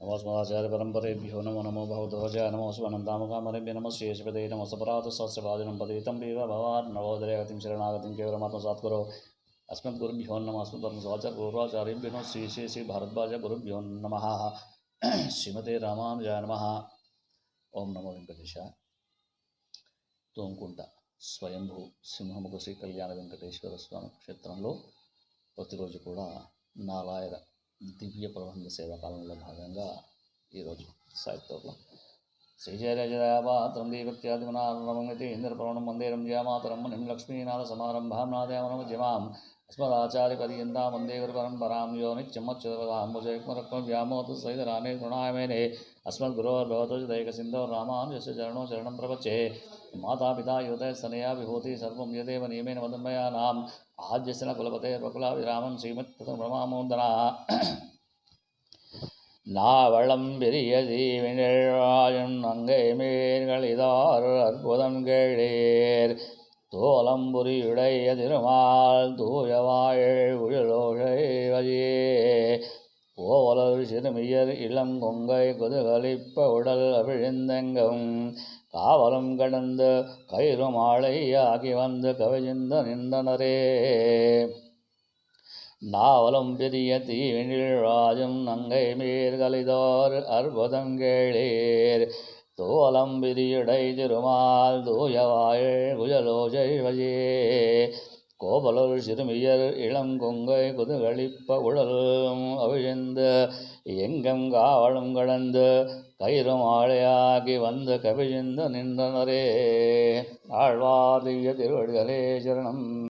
नमोऽस्मदाचार्यपरम्परेभ्यो नमो नमो भगवद्भजाय नमो शिवानन्दामकामरेभ्यो नमः श्रीयशपदे नमो सपरातसहस्रपादिनं पतितं देव भवान् नवोदयगतिं शरणागतिं केवलमात्मसात्करो अस्मद्गुरुभ्यो नमः अस्मद्धर्मसाचार्यगुरुवाचार्येभ्यो नमः श्री भारद्वाज गुरुभ्यो नमः श्रीमते रामानुजाय नमः ओं नमो वेंकटेशाय తోంకుంట స్వయంభూ సింహముఖ శ్రీ కళ్యాణ వెంకటేశ్వర స్వామి క్షేత్రంలో ప్రతిరోజు కూడా నాలాయర దివ్య ప్రబంధ సేవాకాలంలో భాగంగా ఈరోజు సాయితోర్లో శ్రీజయజయాపాత్రం దీపత్యాదిమనారమతి ఇంద్రప్రవణం వందేరం జయమాతరం మునిం లక్ష్మీనాథ సమారంభాం నాదయమనమజ్యమాం अस्मदाचार्यपर्यन्तां वन्दे गुरुपरम्परां यो नित्यमच्युतपदाम्बुजयुग्मरक्मव्यामोहतु सहितराणे गुणायमेने अस्मद्गुरोर्भवतो दैकसिन्धो रामानुजस्य चरणो शरणं प्रपच्ये मातापिता युतस्तनया विभूति सर्वं यदेव नियमेन वदन्मयानाम् आद्यस्य न कुलपतेर्वकुलाभिरामं श्रीमत्तमूर्धना நாவளம் பெரிய தீவினிழாயும் நங்கை மேல்களிதார் அற்புதம் கேளீர் தோலம்புரியுடைய திருமால் தூயவாழ் உழலோழை வழியே கோவலர் சிறுமியர் இளம் கொங்கை குதுகலிப்ப உடல் அவிழ்ந்தெங்கும் காவலம் கடந்து கயிறு மாலையாகி வந்து கவிழ்ந்து நின்றனரே நாவலும் பெரிய தீவினில் ராஜும் நங்கை மேற்கலிதோர் அற்புதம் கேளீர் தோலம் விரியுடை திருமால் தூயவாழ் குஜலோஜை வஜே கோபலர் சிறுமியர் இளங்கொங்கை குதுகளிப்ப உடலும் அவிழ்ந்து எங்கும் காவலும் கடந்து கயிறு மாழையாகி வந்து கவிழ்ந்து நின்றனரே ஆழ்வார் திவ்ய திருவடிகளே சரணம்.